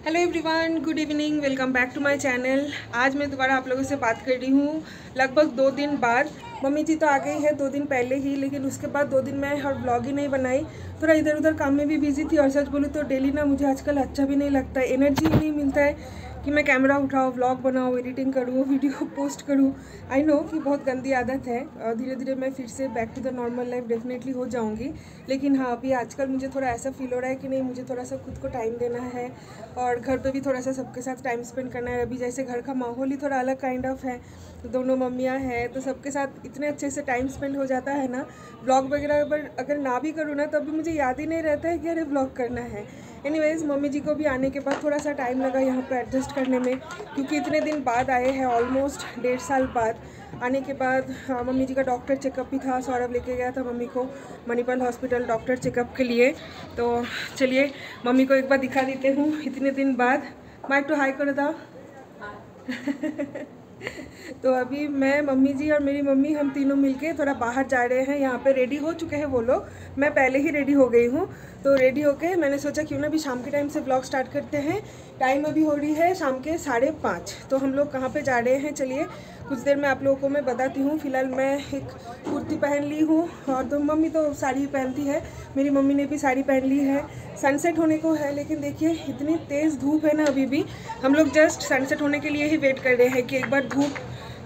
Hello everyone, good evening, welcome back to my channel. आज मैं दोबारा आप लोगों से बात कर रही हूँ लगभग 2 दिन बाद। मम्मी जी तो आ गई है 2 दिन पहले ही, लेकिन उसके बाद 2 दिन मैं और व्लॉग ही नहीं बनाई। थोड़ा इधर उधर काम में भी बिजी थी और सच बोलूँ तो डेली ना मुझे आजकल अच्छा भी नहीं लगता है, एनर्जी ही नहीं मिलता है कि मैं कैमरा उठाऊँ, व्लॉग बनाऊँ, एडिटिंग करूँ, वीडियो पोस्ट करूँ। आई नो कि बहुत गंदी आदत है और धीरे धीरे मैं फिर से back to the normal life definitely हो जाऊँगी। लेकिन हाँ, अभी आजकल मुझे थोड़ा ऐसा फील हो रहा है कि नहीं, मुझे थोड़ा सा खुद को टाइम देना है और घर पे भी थोड़ा सा सबके साथ टाइम स्पेंड करना है। अभी जैसे घर का माहौल ही थोड़ा अलग काइंड ऑफ है, तो दोनों मम्मियाँ हैं तो सबके साथ इतने अच्छे से टाइम स्पेंड हो जाता है ना। ब्लॉग वगैरह पर अगर ना भी करूँ ना तब भी मुझे याद ही नहीं रहता है कि अरे ब्लॉग करना है। एनीवेज, मम्मी जी को भी आने के बाद थोड़ा सा टाइम लगा यहाँ पे एडजस्ट करने में, क्योंकि इतने दिन बाद आए हैं, ऑलमोस्ट 1.5 साल बाद। आने के बाद मम्मी जी का डॉक्टर चेकअप भी था, सौरभ लेके गया था मम्मी को मणिपाल हॉस्पिटल डॉक्टर चेकअप के लिए। तो चलिए मम्मी को एक बार दिखा देते हूँ इतने दिन बाद। माइक तो हाई कर दो। तो अभी मैं, मम्मी जी और मेरी मम्मी, हम तीनों मिलके थोड़ा बाहर जा रहे हैं। यहाँ पे रेडी हो चुके हैं वो लोग, मैं पहले ही रेडी हो गई हूँ। तो रेडी होके मैंने सोचा क्यों ना अभी शाम के टाइम से ब्लॉग स्टार्ट करते हैं। टाइम अभी हो रही है शाम के 5:30। तो हम लोग कहाँ पे जा रहे हैं चलिए कुछ देर में आप लोगों को मैं बताती हूँ। फिलहाल मैं एक कुर्ती पहन ली हूँ और तो मम्मी तो साड़ी पहनती है, मेरी मम्मी ने भी साड़ी पहन ली है। सनसेट होने को है, लेकिन देखिए इतनी तेज़ धूप है ना अभी भी। हम लोग जस्ट सनसेट होने के लिए ही वेट कर रहे हैं कि एक बार धूप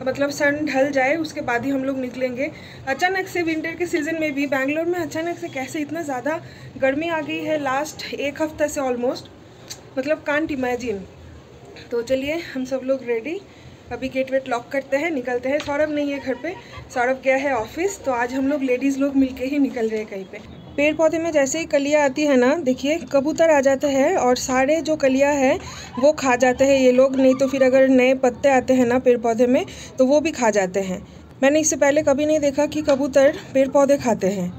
मतलब सन ढल जाए, उसके बाद ही हम लोग निकलेंगे। अचानक से विंटर के सीज़न में भी बैंगलोर में अचानक से कैसे इतना ज़्यादा गर्मी आ गई है लास्ट 1 हफ्ता से ऑलमोस्ट, मतलब कांट इमेजिन। तो चलिए हम सब लोग रेडी, अभी गेट वेट लॉक करते हैं, निकलते हैं। सौरभ नहीं है घर पे, सौरभ गया है ऑफिस, तो आज हम लोग लेडीज़ लोग मिलके ही निकल रहे हैं कहीं पे। पेड़ पौधे में जैसे ही कलियाँ आती है ना, देखिए कबूतर आ जाते हैं और सारे जो कलियाँ हैं वो खा जाते हैं ये लोग। नहीं तो फिर अगर नए पत्ते आते हैं ना पेड़ पौधे में तो वो भी खा जाते हैं। मैंने इससे पहले कभी नहीं देखा कि कबूतर पेड़ पौधे खाते हैं,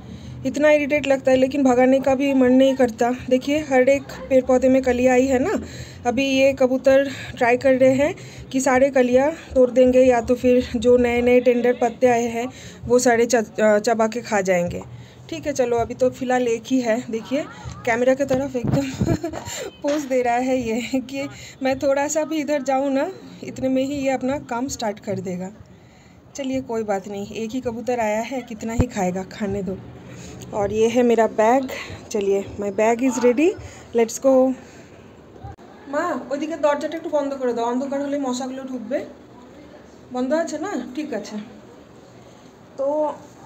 इतना इरिटेट लगता है, लेकिन भगाने का भी मन नहीं करता। देखिए हर एक पेड़ पौधे में कलियाँ आई है ना। अभी ये कबूतर ट्राई कर रहे हैं कि सारे कलियाँ तोड़ देंगे या तो फिर जो नए नए टेंडर पत्ते आए हैं वो सारे चबा के खा जाएंगे। ठीक है, चलो अभी तो फ़िलहाल एक ही है। देखिए कैमरा की तरफ एकदम पोज दे रहा है ये कि मैं थोड़ा सा भी इधर जाऊँ ना, इतने में ही ये अपना काम स्टार्ट कर देगा। चलिए कोई बात नहीं, एक ही कबूतर आया है, कितना ही खाएगा, खाने दो। और ये है मेरा बैग। चलिए my bag is ready, let's go. মা ওইদিকে দরজাটা একটু বন্ধ করে দাও, অন্ধকার হলে মশাগুলো ঢুকবে। বন্ধ আছে না? ঠিক আছে। तो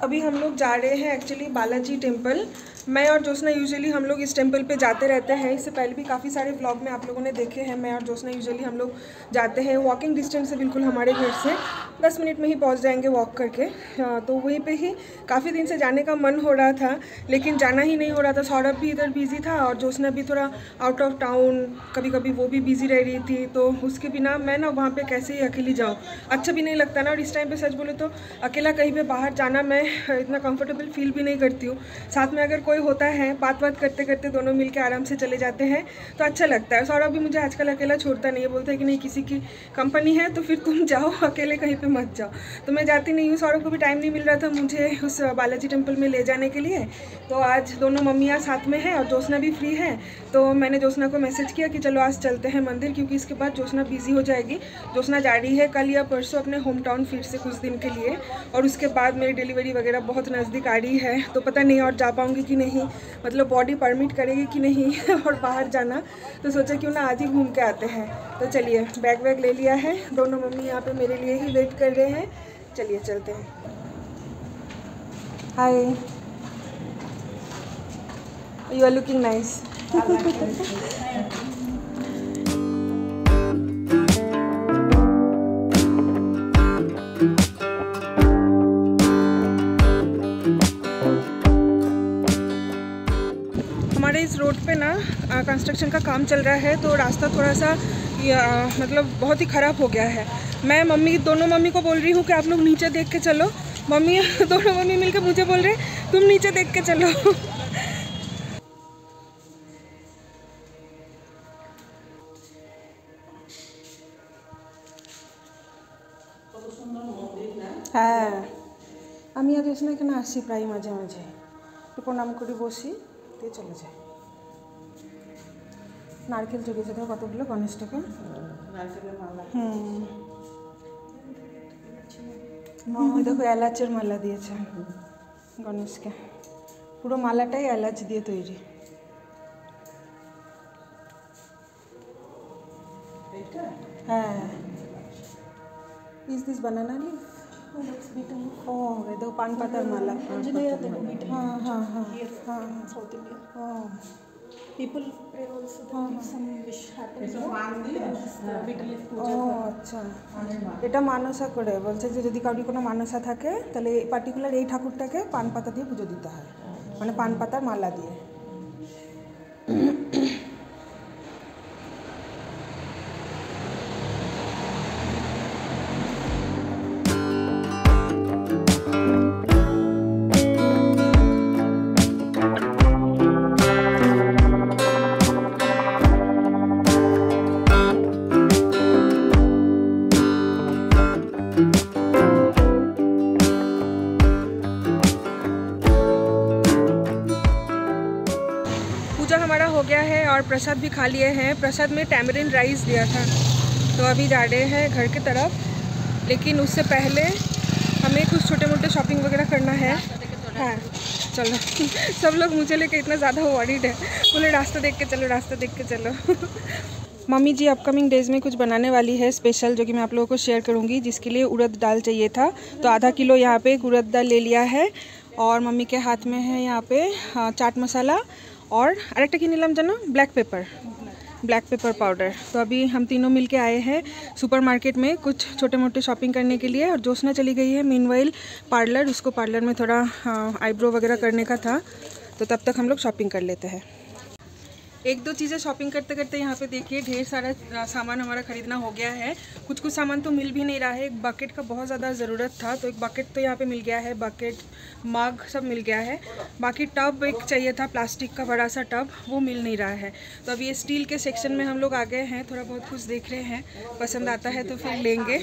अभी हम लोग जा रहे हैं एक्चुअली बालाजी टेम्पल। मैं और ज्योत्सना यूजुअली हम लोग इस टेम्पल पे जाते रहते हैं, इससे पहले भी काफ़ी सारे व्लॉग में आप लोगों ने देखे हैं। मैं और ज्योत्सना यूजुअली हम लोग जाते हैं, वॉकिंग डिस्टेंस है बिल्कुल हमारे घर से, 10 मिनट में ही पहुंच जाएंगे वॉक करके। तो वहीं पे ही काफ़ी दिन से जाने का मन हो रहा था, लेकिन जाना ही नहीं हो रहा था। सौरभ भी इधर बिज़ी था और ज्योत्सना भी थोड़ा आउट ऑफ टाउन, कभी कभी वो भी बिज़ी रह रही थी। तो उसके बिना मैं ना वहाँ पर कैसे ही अकेली जाऊँ, अच्छा भी नहीं लगता ना। और इस टाइम पर सच बोले तो अकेला कहीं पर बाहर जाना मैं इतना कंफर्टेबल फील भी नहीं करती हूँ। साथ में अगर कोई होता है, बात करते करते दोनों मिलके आराम से चले जाते हैं तो अच्छा लगता है। सौरभ भी मुझे आजकल अकेला छोड़ता नहीं है, बोलता है कि नहीं किसी की कंपनी है तो फिर तुम जाओ, अकेले कहीं पे मत जाओ। तो मैं जाती नहीं हूँ, सौरभ को भी टाइम नहीं मिल रहा था मुझे उस बालाजी टेम्पल में ले जाने के लिए। तो आज दोनों मम्मियाँ साथ में हैं और ज्योत्सना भी फ्री है। तो मैंने ज्योत्सना को मैसेज किया कि चलो आज चलते हैं मंदिर, क्योंकि इसके बाद ज्योत्सना बिजी हो जाएगी। ज्योत्सना जा रही है कल या परसों अपने होम टाउन फिर से कुछ दिन के लिए, और उसके बाद मेरी डिलीवरी वगैरह बहुत नज़दीक आ रही है, तो पता नहीं और जा पाऊँगी कि नहीं, मतलब बॉडी परमिट करेगी कि नहीं और बाहर जाना। तो सोचा क्यों ना आज ही घूम के आते हैं। तो चलिए बैग वैग ले लिया है, दोनों मम्मी यहाँ पे मेरे लिए ही वेट कर रहे हैं। चलिए चलते हैं। हाय, यू आर लुकिंग नाइस। हमारे इस रोड पे ना कंस्ट्रक्शन का काम चल रहा है, तो रास्ता थोड़ा सा मतलब बहुत ही ख़राब हो गया है। मैं मम्मी, दोनों मम्मी को बोल रही हूँ कि आप लोग नीचे देख के चलो। मम्मी दोनों मम्मी मिलकर मुझे बोल रहे हैं तुम नीचे देख के चलो। হ্যাঁ, আমি আর এখানে এখানে আসি প্রায় মাঝে মাঝে, একটু প্রণাম করে বসি দিয়ে চলে যাই। নারকেল চড়িয়েছে দেখো কতগুলো গণেশটাকে। দেখো এলাচের মালা দিয়েছে গণেশকে, পুরো মালাটাই এলাচ দিয়ে তৈরি। হ্যাঁ, ইজ দিস বানানা লিফ? ও ये दो पान पाता माला। हाँ हाँ हाँ हाँ south India. people pray also that if some wish happens ও আচ্ছা, এটা মানসা করে বলছে যে যদি কারোর কোনো মানসা থাকে তাহলে পার্টিকুলার এই ঠাকুরটাকে পান পাতা দিয়ে পুজো দিতে হয়, মানে পান পাতার মালা দিয়ে। हमारा हो गया है और प्रसाद भी खा लिए हैं। प्रसाद में टैमरिन राइस दिया था। तो अभी जा रहे हैं घर की तरफ, लेकिन उससे पहले हमें कुछ छोटे मोटे शॉपिंग वगैरह करना है। हाँ चलो सब लोग मुझे लेके इतना ज़्यादा वॉरीड है, बोले रास्ता देख के चलो, रास्ता देख के चलो। मम्मी जी अपकमिंग डेज़ में कुछ बनाने वाली है स्पेशल, जो कि मैं आप लोगों को शेयर करूँगी, जिसके लिए उड़द दाल चाहिए था। तो आधा किलो यहाँ पे उड़द दाल ले लिया है, और मम्मी के हाथ में है यहाँ पे चाट मसाला और अरेक्टा की नीलम जना ब्लैक पेपर पाउडर। तो अभी हम तीनों मिलके आए हैं सुपरमार्केट में कुछ छोटे मोटे शॉपिंग करने के लिए, और जोशना चली गई है मीनवाइल पार्लर, उसको पार्लर में थोड़ा आईब्रो वगैरह करने का था, तो तब तक हम लोग शॉपिंग कर लेते हैं। एक दो चीज़ें शॉपिंग करते करते यहाँ पे देखिए ढेर सारा सामान हमारा ख़रीदना हो गया है। कुछ कुछ सामान तो मिल भी नहीं रहा है। एक बकेट का बहुत ज़्यादा ज़रूरत था, तो एक बकेट तो यहाँ पे मिल गया है, बकेट मग सब मिल गया है। बाकी टब एक चाहिए था, प्लास्टिक का बड़ा सा टब, वो मिल नहीं रहा है। तो अभी ये स्टील के सेक्शन में हम लोग आ गए हैं, थोड़ा बहुत कुछ देख रहे हैं, पसंद आता है तो फिर लेंगे।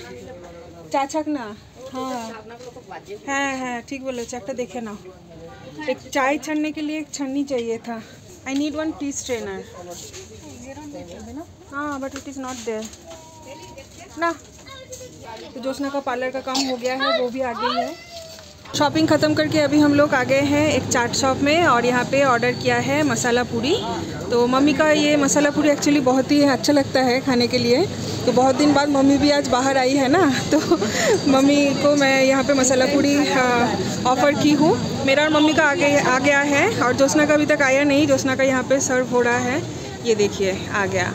चाचक ना, हाँ हाँ ठीक बोलो, चक्टा देखे ना। एक चाय छानने के लिए एक छन्नी चाहिए था। I need one tea strainer. हाँ but it is not there ना। तो जोशना का पार्लर का काम हो गया है, वो भी आ गई है। शॉपिंग ख़त्म करके अभी हम लोग आ गए हैं एक चाट शॉप में, और यहाँ पे ऑर्डर किया है मसाला पूरी। तो मम्मी का ये मसाला पूरी एक्चुअली बहुत ही अच्छा लगता है खाने के लिए। तो बहुत दिन बाद मम्मी भी आज बाहर आई है ना, तो मम्मी को मैं यहाँ पे मसाला पूरी ऑफ़र की हूँ। मेरा और मम्मी का आ गया है, और जोशना का अभी तक आया नहीं। जोशना का यहाँ पे सर्व हो रहा है, ये देखिए आ गया।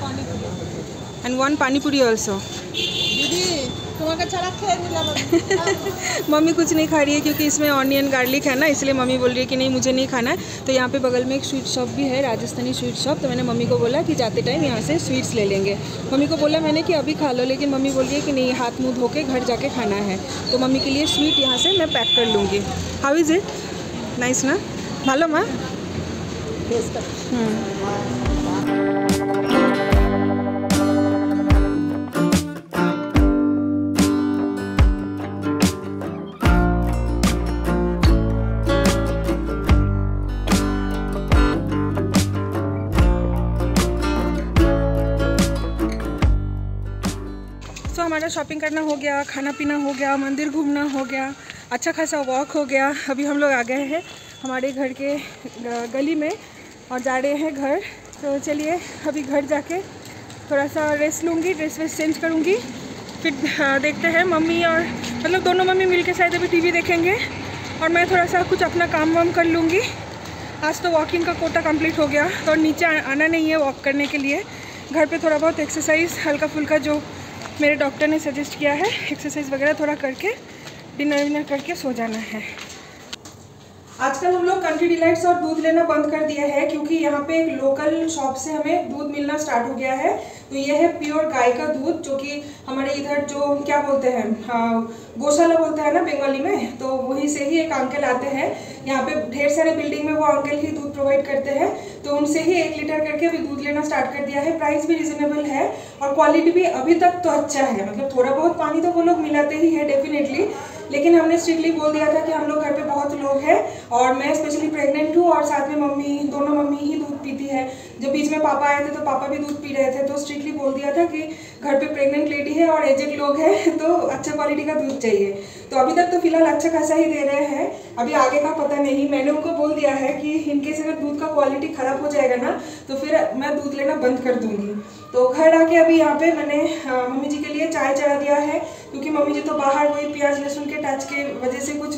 एंड वन पानी पूरी ऑल्सो। मम्मी कुछ नहीं खा रही है क्योंकि इसमें ऑनियन गार्लिक है ना, इसलिए मम्मी बोल रही है कि नहीं मुझे नहीं खाना है। तो यहाँ पे बगल में एक स्वीट शॉप भी है, राजस्थानी स्वीट शॉप। तो मैंने मम्मी को बोला कि जाते टाइम यहाँ से स्वीट्स ले लेंगे। मम्मी को बोला मैंने कि अभी खा लो, लेकिन मम्मी बोल रही है कि नहीं हाथ मुँह धो के घर जाके खाना है। तो मम्मी के लिए स्वीट यहाँ से मैं पैक कर लूँगी। How is it? नाइस ना? मालूम है? तो हमारा शॉपिंग करना हो गया, खाना पीना हो गया, मंदिर घूमना हो गया, अच्छा खासा वॉक हो गया। अभी हम लोग आ गए हैं हमारे घर के गली में और जा रहे हैं घर। तो चलिए अभी घर जाके थोड़ा सा रेस्ट लूँगी, ड्रेस वेस चेंज करूँगी, फिर देखते हैं। मम्मी और मतलब दोनों मम्मी मिलके शायद अभी टीवी देखेंगे, और मैं थोड़ा सा कुछ अपना काम वाम कर लूँगी। आज तो वॉकिंग का कोटा कंप्लीट हो गया, तो नीचे आना नहीं है वॉक करने के लिए। घर पे थोड़ा बहुत एक्सरसाइज हल्का फुल्का जो मेरे डॉक्टर ने सजेस्ट किया है, एक्सरसाइज वगैरह थोड़ा करके डिनर विनर करके सो जाना है। आजकल हम लोग कंट्री डिलाइट्स और दूध लेना बंद कर दिया है, क्योंकि यहाँ पे एक लोकल शॉप से हमें दूध मिलना स्टार्ट हो गया है। तो ये है प्योर गाय का दूध, जो कि हमारे इधर जो क्या बोलते हैं, गौशाला बोलते हैं ना बंगाली में, तो वहीं से ही एक अंकल आते हैं। यहाँ पे ढेर सारे बिल्डिंग में वो अंकल ही दूध प्रोवाइड करते हैं, तो उनसे ही 1 लीटर करके अभी दूध लेना स्टार्ट कर दिया है। प्राइस भी रिजनेबल है और क्वालिटी भी अभी तक तो अच्छा है। मतलब थोड़ा बहुत पानी तो वो लोग मिलाते ही है डेफिनेटली, लेकिन हमने स्ट्रिक्टली बोल दिया था कि हम लोग घर पे बहुत लोग हैं और मैं स्पेशली प्रेग्नेंट हूँ, और साथ में मम्मी, दोनों मम्मी ही दूध पीती है, जब बीच में पापा आए थे तो पापा भी दूध पी रहे थे, तो स्ट्रिक्टली बोल दिया था कि घर पे प्रेग्नेंट लेडी है और एजेड लोग हैं तो अच्छा क्वालिटी का दूध चाहिए। तो अभी तक तो फिलहाल अच्छा खासा ही दे रहे हैं, अभी आगे का पता नहीं। मैंने उनको बोल दिया है कि इनकेस अगर दूध का क्वालिटी ख़राब हो जाएगा ना तो फिर मैं दूध लेना बंद कर दूँगी। तो घर आके अभी यहाँ पे मैंने मम्मी जी के लिए चाय चढ़ा दिया है, क्योंकि मम्मी जी तो बाहर वही प्याज लहसुन के टच के वजह से कुछ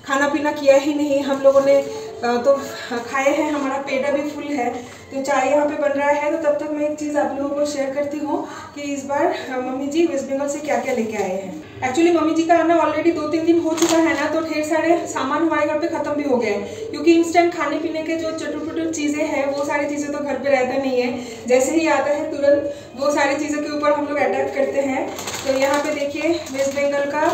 खाना पीना किया ही नहीं। हम लोगों ने तो खाए हैं, हमारा पेट अभी फुल है, तो चाय यहाँ पे बन रहा है। तो तब तक मैं एक चीज़ आप लोगों को शेयर करती हूँ कि इस बार मम्मी जी वेस्ट बंगाल से क्या क्या लेके आए हैं। एक्चुअली मम्मी जी का आना ऑलरेडी 2-3 दिन हो चुका है ना, तो ढेर सारे सामान हमारे घर पे ख़त्म भी हो गए हैं, क्योंकि इंस्टेंट खाने पीने के जो चटुर-पटुर चीज़ें हैं वो सारी चीज़ें तो घर पे रहता नहीं है, जैसे ही आता है तुरंत वो सारी चीज़ों के ऊपर हम लोग अटैक करते हैं। तो यहाँ पे देखिए वेस्ट बंगाल का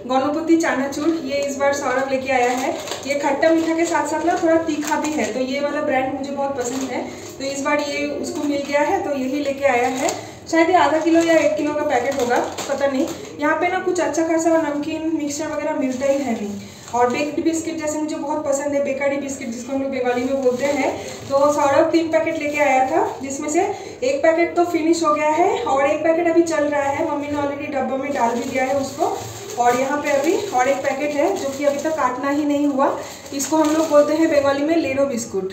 गणपति चानाचूर, ये इस बार सौरभ लेके आया है। ये खट्टा मीठा के साथ साथ ना थोड़ा तीखा भी है, तो ये वाला ब्रांड मुझे बहुत पसंद है, तो इस बार ये उसको मिल गया है तो यही लेके आया है। शायद ये आधा किलो या 1 किलो का पैकेट होगा, पता नहीं। यहाँ पे ना कुछ अच्छा खासा नमकीन मिक्सचर वगैरह मिलता ही है नहीं। और बेक्ड बिस्किट जैसे मुझे बहुत पसंद है, बेकरी बिस्किट जिसको हम लोग बंगाली में बोलते हैं, तो सौरभ 3 पैकेट लेके आया था, जिसमें से 1 पैकेट तो फिनिश हो गया है और 1 पैकेट अभी चल रहा है। मम्मी ने ऑलरेडी डब्बा में डाल भी दिया है उसको। और यहाँ पे अभी और 1 पैकेट है जो कि अभी तक काटना ही नहीं हुआ। इसको हम लोग बोलते हैं बंगाली में लेनो बिस्कुट।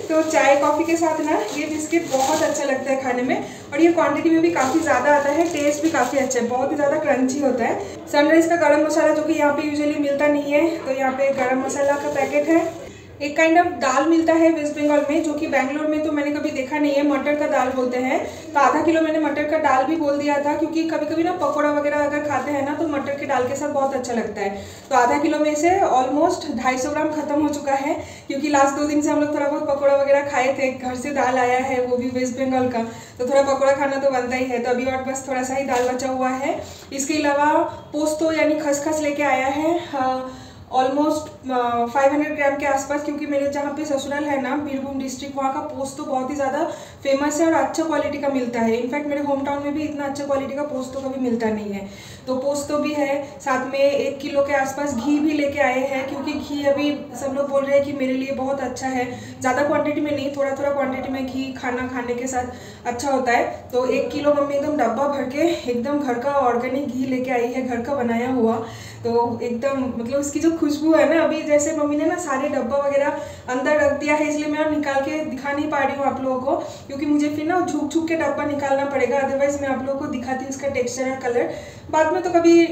तो चाय कॉफ़ी के साथ ना ये बिस्किट बहुत अच्छा लगता है खाने में, और ये क्वांटिटी में भी काफ़ी ज़्यादा आता है, टेस्ट भी काफ़ी अच्छा है, बहुत ही ज़्यादा क्रंची होता है। सनराइज़ का गरम मसाला जो कि यहाँ पे यूजुअली मिलता नहीं है, तो यहाँ पे गरम मसाला का पैकेट है। एक काइंड ऑफ दाल मिलता है वेस्ट बंगाल में, जो कि बैंगलोर में तो मैंने कभी देखा नहीं है, मटर का दाल बोलते हैं। तो आधा किलो मैंने मटर का दाल भी बोल दिया था, क्योंकि कभी कभी ना पकौड़ा वगैरह अगर खाते हैं ना तो मटर के दाल के साथ बहुत अच्छा लगता है। तो आधा किलो में से ऑलमोस्ट 250 ग्राम खत्म हो चुका है, क्योंकि लास्ट 2 दिन से हम लोग थोड़ा बहुत पकौड़ा वगैरह खाए थे, घर से दाल आया है वो भी वेस्ट बंगाल का, तो थोड़ा पकौड़ा खाना तो बनता ही है। तो अभी और बस थोड़ा सा ही दाल बचा हुआ है। इसके अलावा पोस्तो यानी खसखस लेके आया है ऑलमोस्ट 500 ग्राम के आसपास, क्योंकि मेरे जहाँ पे ससुराल है ना बीरभूम डिस्ट्रिक्ट, वहाँ का पोस्तो बहुत ही ज़्यादा फेमस है और अच्छा क्वालिटी का मिलता है। इनफैक्ट मेरे होम टाउन में भी इतना अच्छा क्वालिटी का पोस्तो कभी मिलता नहीं है, तो पोस्तो भी है। साथ में 1 किलो के आसपास घी भी लेके आए हैं, क्योंकि घी अभी सब लोग बोल रहे हैं कि मेरे लिए बहुत अच्छा है। ज़्यादा क्वान्टिटी में नहीं, थोड़ा थोड़ा क्वान्टिटी में घी खाना खाने के साथ अच्छा होता है। तो 1 किलो मम्मी एकदम डब्बा भर के एकदम घर का ऑर्गेनिक घी लेके आई है, घर का बनाया हुआ। तो एकदम मतलब उसकी जो खुशबू है ना, अभी जैसे मम्मी ने ना सारे डब्बा वगैरह अंदर रख दिया है, इसलिए मैं निकाल के दिखा नहीं पा रही हूँ आप लोगों को, क्योंकि मुझे फिर ना झुक झुक के डब्बा निकालना पड़ेगा, अदरवाइज मैं आप लोगों को दिखाती हूँ उसका टेक्सचर और कलर। बाद में तो कभी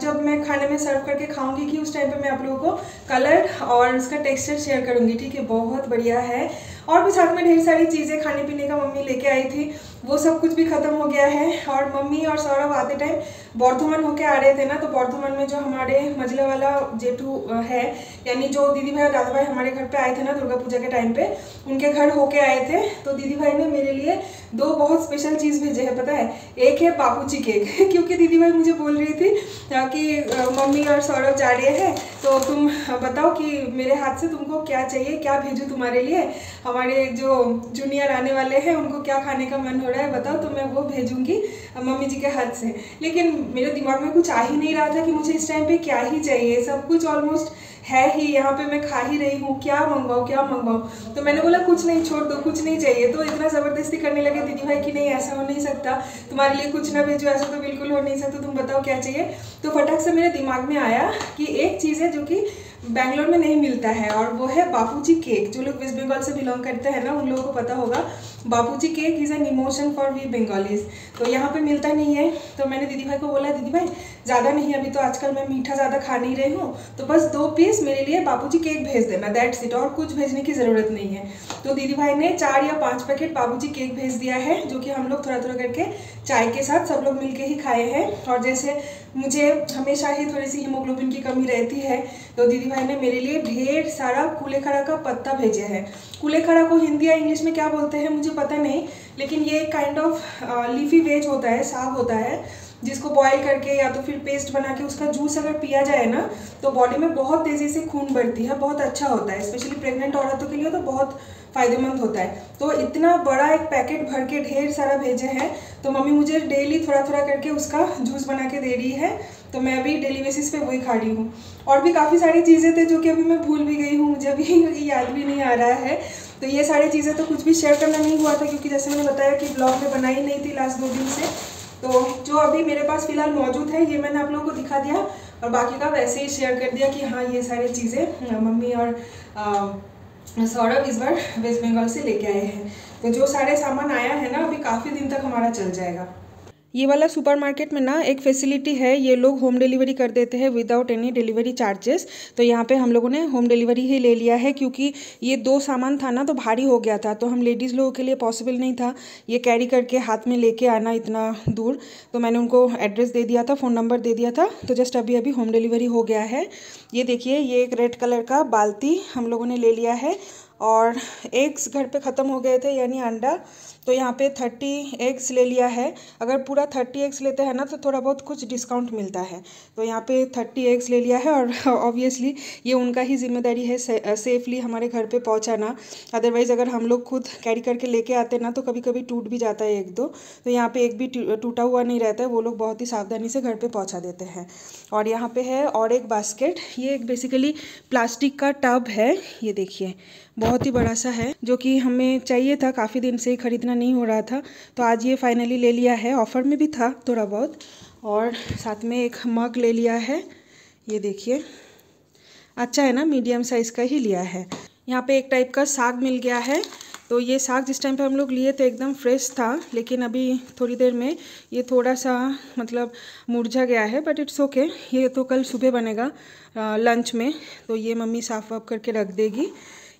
जब मैं खाने में सर्व करके खाऊंगी कि उस टाइम पे मैं आप लोगों को कलर और उसका टेक्सचर शेयर करूँगी, ठीक है। बहुत बढ़िया है। और भी साथ में ढेर सारी चीज़ें खाने पीने का मम्मी लेके आई थी, वो सब कुछ भी खत्म हो गया है। और मम्मी और सौरभ आते टाइम बर्धमान होके आ रहे थे ना, तो बर्धमान में जो हमारे मजला वाला जेठू है, यानी जो दीदी भाई और दादा भाई हमारे घर पे आए थे ना दुर्गा पूजा के टाइम पे, उनके घर होके आए थे। तो दीदी भाई ने मेरे लिए 2 बहुत स्पेशल चीज़ भेजे हैं, पता है। एक है बापूजी केक क्योंकि दीदी भाई मुझे बोल रही थी कि मम्मी और सौरभ जा रहे हैं, तो तुम बताओ कि मेरे हाथ से तुमको क्या चाहिए, क्या भेजूँ तुम्हारे लिए, हमारे जो जूनियर आने वाले हैं उनको क्या खाने का मन हो रहा है बताओ, तो मैं वो भेजूंगी मम्मी जी के हाथ से। लेकिन मेरे दिमाग में कुछ आ ही नहीं रहा था कि मुझे इस टाइम पे क्या ही चाहिए, सब कुछ ऑलमोस्ट है ही, यहाँ पे मैं खा ही रही हूँ, क्या मंगवाऊँ क्या मंगवाऊँ। तो मैंने बोला कुछ नहीं, छोड़ दो, कुछ नहीं चाहिए। तो इतना ज़बरदस्ती करने लगे दीदी भाई कि नहीं ऐसा हो नहीं सकता, तुम्हारे लिए कुछ ना भेजो, ऐसा तो बिल्कुल हो नहीं सकता, तुम बताओ क्या चाहिए। तो फटाक से मेरे दिमाग में आया कि एक चीज़ है जो कि बैंगलोर में नहीं मिलता है, और वो है बापूजी केक। जो लोग वेस्ट बंगाल से बिलोंग करते हैं ना उन लोगों को पता होगा, Bapuji cake is an emotion for we Bengalis. तो यहाँ पे मिलता नहीं है। तो मैंने दीदी भाई को बोला दीदी भाई ज़्यादा नहीं, अभी तो आजकल मैं मीठा ज़्यादा खा नहीं रही हूँ, तो बस 2 पीस मेरे लिए बापूजी केक भेज देना, दैट्स इट, और कुछ भेजने की ज़रूरत नहीं है। तो दीदी भाई ने 4 या 5 पैकेट बापूजी केक भेज दिया है, जो कि हम लोग थोड़ा थोड़ा करके चाय के साथ सब लोग मिलके ही खाए हैं। और जैसे मुझे हमेशा ही थोड़ी सी हीमोग्लोबिन की कमी रहती है, तो दीदी भाई ने मेरे लिए ढेर सारा कुलेखाड़ा का पत्ता भेजे हैं। कुलेखाड़ा को हिंदी या इंग्लिश में क्या बोलते हैं मुझे पता नहीं, लेकिन ये काइंड ऑफ लीफी वेज होता है, साग होता है, जिसको बॉईल करके या तो फिर पेस्ट बना के उसका जूस अगर पिया जाए ना तो बॉडी में बहुत तेज़ी से खून बढ़ती है, बहुत अच्छा होता है, स्पेशली प्रेग्नेंट औरतों के लिए तो बहुत फ़ायदेमंद होता है। तो इतना बड़ा एक पैकेट भर के ढेर सारा भेजे हैं, तो मम्मी मुझे डेली थोड़ा थोड़ा करके उसका जूस बना के दे रही है, तो मैं अभी डेली बेसिस पे वही खा रही हूँ। और भी काफ़ी सारी चीज़ें थे जो कि अभी मैं भूल भी गई हूँ, मुझे अभी याद भी नहीं आ रहा है। तो ये सारी चीज़ें तो कुछ भी शेयर करना नहीं हुआ था, क्योंकि जैसे मैंने बताया कि ब्लॉग में बनाई नहीं थी लास्ट 2 दिन से। तो जो अभी मेरे पास फ़िलहाल मौजूद है ये मैंने आप लोगों को दिखा दिया, और बाकी का वैसे ही शेयर कर दिया कि हाँ ये सारी चीज़ें मम्मी और सौरभ इस बार वेस्ट बंगाल से लेके आए हैं। तो जो सारे सामान आया है ना, अभी काफ़ी दिन तक हमारा चल जाएगा। ये वाला सुपरमार्केट में ना एक फैसिलिटी है, ये लोग होम डिलीवरी कर देते हैं विदाउट एनी डिलीवरी चार्जेस। तो यहाँ पे हम लोगों ने होम डिलीवरी ही ले लिया है, क्योंकि ये 2 सामान था ना तो भारी हो गया था, तो हम लेडीज़ लोगों के लिए पॉसिबल नहीं था ये कैरी करके हाथ में लेके आना इतना दूर। तो मैंने उनको एड्रेस दे दिया था, फ़ोन नंबर दे दिया था, तो जस्ट अभी अभी होम डिलीवरी हो गया है। ये देखिए, ये एक रेड कलर का बाल्टी हम लोगों ने ले लिया है, और एग्स घर पे ख़त्म हो गए थे यानी अंडा, तो यहाँ पे 30 एग्स ले लिया है। अगर पूरा 30 एग्स लेते हैं ना तो थोड़ा बहुत कुछ डिस्काउंट मिलता है, तो यहाँ पे 30 एग्स ले लिया है। और ऑब्वियसली ये उनका ही जिम्मेदारी है सेफली हमारे घर पे पहुँचाना, अदरवाइज़ अगर हम लोग खुद कैरी करके लेके आते ना तो कभी कभी टूट भी जाता है 1-2, तो यहाँ पे एक भी टूटा हुआ नहीं रहता है, वो लोग बहुत ही सावधानी से घर पर पहुँचा देते हैं। और यहाँ पे है और एक बास्केट, ये एक बेसिकली प्लास्टिक का टब है, ये देखिए बहुत ही बड़ा सा है, जो कि हमें चाहिए था, काफ़ी दिन से खरीदना नहीं हो रहा था, तो आज ये फाइनली ले लिया है। ऑफ़र में भी था थोड़ा बहुत, और साथ में एक मग ले लिया है, ये देखिए अच्छा है ना, मीडियम साइज़ का ही लिया है। यहाँ पे एक टाइप का साग मिल गया है, तो ये साग जिस टाइम पे हम लोग लिए थे एकदम फ्रेश था, लेकिन अभी थोड़ी देर में ये थोड़ा सा मतलब मुरझा गया है, बट इट्स ओके, ये तो कल सुबह बनेगा लंच में, तो ये मम्मी साफ़ वाफ करके रख देगी।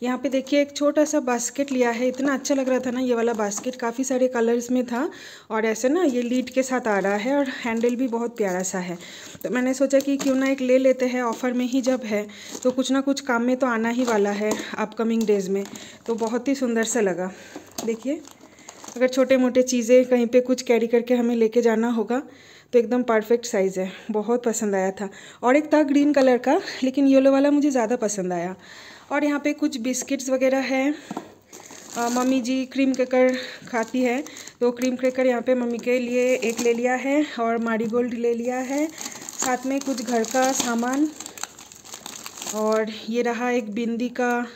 यहाँ पे देखिए एक छोटा सा बास्केट लिया है, इतना अच्छा लग रहा था ना ये वाला बास्केट, काफ़ी सारे कलर्स में था, और ऐसे ना ये लीड के साथ आ रहा है, और हैंडल भी बहुत प्यारा सा है। तो मैंने सोचा कि क्यों ना एक ले लेते हैं, ऑफ़र में ही जब है तो कुछ ना कुछ काम में तो आना ही वाला है अपकमिंग डेज़ में, तो बहुत ही सुंदर सा लगा। देखिए, अगर छोटे मोटे चीज़ें कहीं पे कुछ कैरी करके हमें लेके जाना होगा तो एकदम परफेक्ट साइज़ है, बहुत पसंद आया था। और एक था ग्रीन कलर का, लेकिन येलो वाला मुझे ज़्यादा पसंद आया। और यहाँ पे कुछ बिस्किट्स वगैरह है, मम्मी जी क्रीम क्रैकर खाती है, तो क्रीम क्रैकर यहाँ पे मम्मी के लिए एक ले लिया है, और मारीगोल्ड ले लिया है, साथ में कुछ घर का सामान, और ये रहा एक बिंदी का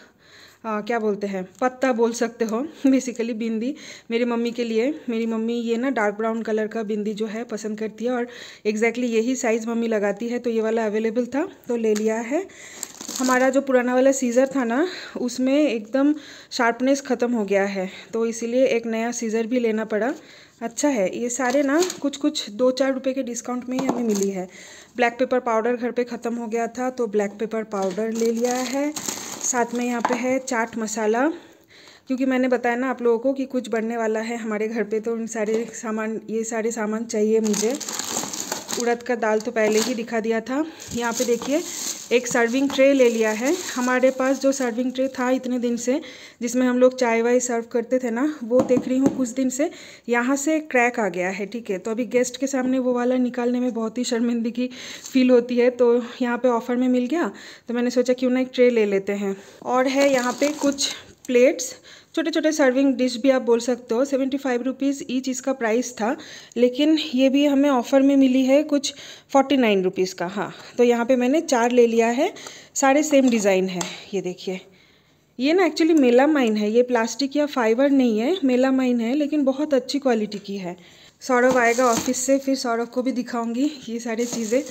क्या बोलते हैं, पत्ता बोल सकते हो, बेसिकली बिंदी मेरी मम्मी के लिए। मेरी मम्मी ये ना डार्क ब्राउन कलर का बिंदी जो है पसंद करती है, और एग्जैक्टली यही साइज़ मम्मी लगाती है, तो ये वाला अवेलेबल था तो ले लिया है। हमारा जो पुराना वाला सीज़र था ना, उसमें एकदम शार्पनेस ख़त्म हो गया है, तो इसीलिए एक नया सीज़र भी लेना पड़ा। अच्छा है, ये सारे ना कुछ 2-4 रुपये के डिस्काउंट में ही हमें मिली है। ब्लैक पेपर पाउडर घर पे ख़त्म हो गया था, तो ब्लैक पेपर पाउडर ले लिया है। साथ में यहाँ पे है चाट मसाला, क्योंकि मैंने बताया ना आप लोगों को कि कुछ बनने वाला है हमारे घर पे, तो ये सारे सामान चाहिए मुझे। उड़द का दाल तो पहले ही दिखा दिया था। यहाँ पे देखिए एक सर्विंग ट्रे ले लिया है। हमारे पास जो सर्विंग ट्रे था इतने दिन से, जिसमें हम लोग चाय वाय सर्व करते थे ना, वो देख रही हूँ कुछ दिन से यहाँ से क्रैक आ गया है, ठीक है। तो अभी गेस्ट के सामने वो वाला निकालने में बहुत ही शर्मिंदगी फील होती है, तो यहाँ पे ऑफ़र में मिल गया, तो मैंने सोचा क्यों ना एक ट्रे ले लेते हैं। और है यहाँ पे कुछ प्लेट्स, छोटे छोटे सर्विंग डिश भी आप बोल सकते हो। 75 रुपीज़ ईच इसका प्राइस था, लेकिन ये भी हमें ऑफ़र में मिली है कुछ 49 रुपीज़ का। हाँ, तो यहाँ पे मैंने 4 ले लिया है, सारे सेम डिज़ाइन है। ये देखिए, ये ना एक्चुअली मेलामाइन है, ये प्लास्टिक या फाइबर नहीं है, मेलामाइन है, लेकिन बहुत अच्छी क्वालिटी की है। सौरभ आएगा ऑफिस से, फिर सौरभ को भी दिखाऊंगी ये सारी चीज़ें।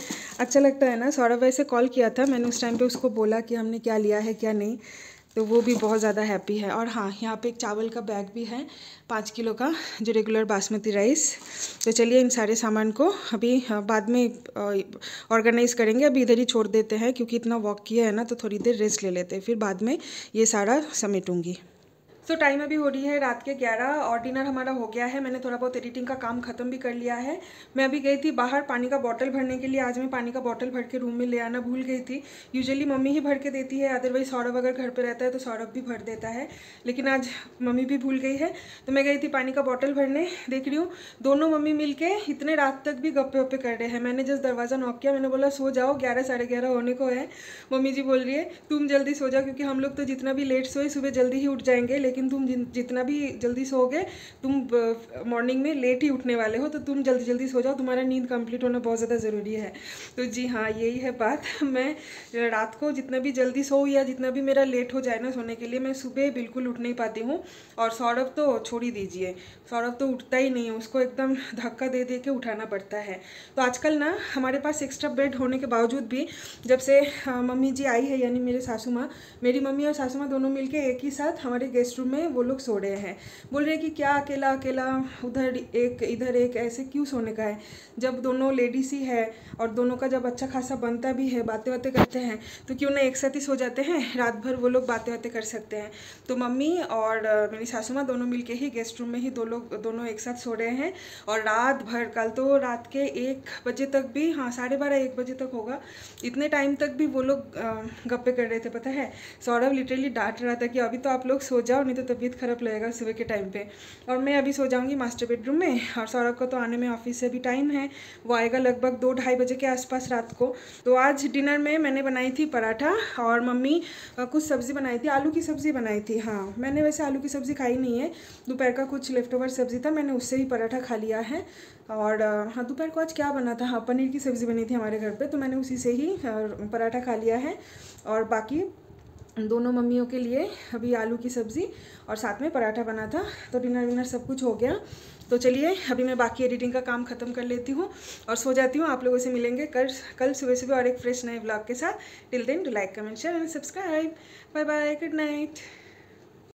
अच्छा लगता है ना। सौरभ वैसे कॉल किया था, मैंने उस टाइम पे उसको बोला कि हमने क्या लिया है क्या नहीं, तो वो भी बहुत ज़्यादा हैप्पी है। और हाँ, यहाँ पे एक चावल का बैग भी है 5 किलो का, जो रेगुलर बासमती राइस। तो चलिए इन सारे सामान को अभी बाद में ऑर्गेनाइज़ करेंगे, अभी इधर ही छोड़ देते हैं, क्योंकि इतना वॉक किया है ना, तो थोड़ी देर रेस्ट ले लेते हैं, फिर बाद में ये सारा समेटूंगी। तो टाइम अभी हो रही है रात के 11 और डिनर हमारा हो गया है। मैंने थोड़ा बहुत एडिटिंग का काम ख़त्म भी कर लिया है। मैं अभी गई थी बाहर पानी का बॉटल भरने के लिए। आज मैं पानी का बॉटल भर के रूम में ले आना भूल गई थी। यूजुअली मम्मी ही भर के देती है, अदरवाइज सौरभ अगर घर पे रहता है तो सौरभ भी भर देता है, लेकिन आज मम्मी भी भूल गई है। तो मैं गई थी पानी का बॉटल भरने। देख रही हूँ दोनों मम्मी मिल के इतने रात तक भी गप्पे वप्पे कर रहे हैं। मैंने जस्ट दरवाज़ा नॉक किया, मैंने बोला सो जाओ, 11 साढ़े 11 होने को है। मम्मी जी बोल रही है तुम जल्दी सो जाओ, क्योंकि हम लोग तो जितना भी लेट सोए सुबह जल्दी ही उठ जाएंगे, लेकिन तुम जितना भी जल्दी सोओगे तुम मॉर्निंग में लेट ही उठने वाले हो, तो तुम जल्दी जल्दी सो जाओ, तुम्हारा नींद कंप्लीट होना बहुत ज़्यादा ज़रूरी है। तो जी हाँ, यही है बात। मैं रात को जितना भी जल्दी सो या जितना भी मेरा लेट हो जाए ना सोने के लिए, मैं सुबह बिल्कुल उठ नहीं पाती हूँ। और सौरभ तो छोड़ ही दीजिए, सौरभ तो उठता ही नहीं है, उसको एकदम धक्का दे दे के उठाना पड़ता है। तो आजकल ना हमारे पास एक्स्ट्रा बेड होने के बावजूद भी जब से मम्मी जी आई है, यानी मेरे सासू माँ, मेरी मम्मी और सासू माँ दोनों मिलके एक ही साथ हमारे गेस्ट रूम में वो लोग सो रहे हैं। बोल रहे हैं कि क्या अकेला अकेला उधर एक इधर एक ऐसे क्यों सोने का है, जब दोनों लेडीज ही है और दोनों का जब अच्छा खासा बनता भी है, बातें बातें करते हैं, तो क्यों ना एक साथ ही सो जाते हैं, रात भर वो लोग बातें बातें कर सकते हैं। तो मम्मी और मेरी सासू माँ दोनों मिलके ही गेस्ट रूम में ही दोनों एक साथ सो रहे हैं। और रात भर, कल तो रात के 1 बजे तक भी, हाँ 12:30-1 बजे तक होगा, इतने टाइम तक भी वो लोग गप्पे कर रहे थे। पता है, सौरभ लिटरली डांट रहा था कि अभी तो आप लोग सो जाओ, नहीं तो तबीयत खराब लगेगा सुबह के टाइम पे। और मैं अभी सो जाऊंगी मास्टर बेडरूम में, और सौरभ का तो आने में ऑफिस से भी टाइम है, वो आएगा लगभग 2-2:30 बजे के आसपास रात को। तो आज डिनर में मैंने बनाई थी पराठा, और मम्मी कुछ सब्ज़ी बनाई थी, आलू की सब्ज़ी बनाई थी। हाँ, मैंने वैसे आलू की सब्ज़ी खाई नहीं है, दोपहर का कुछ लेफ्ट ओवर सब्ज़ी था, मैंने उससे ही पराठा खा लिया है। और हाँ, दोपहर को आज क्या बना था, हाँ पनीर की सब्ज़ी बनी थी हमारे घर पे, तो मैंने उसी से ही पराठा खा लिया है। और बाकी दोनों मम्मियों के लिए अभी आलू की सब्ज़ी और साथ में पराठा बना था। तो डिनर विनर सब कुछ हो गया। तो चलिए अभी मैं बाकी एडिटिंग का काम ख़त्म कर लेती हूँ और सो जाती हूँ। आप लोगों से मिलेंगे कल सुबह सुबह और एक फ्रेश नए ब्लॉग के साथ। Till then do like, comment, share and subscribe. Bye bye, good night.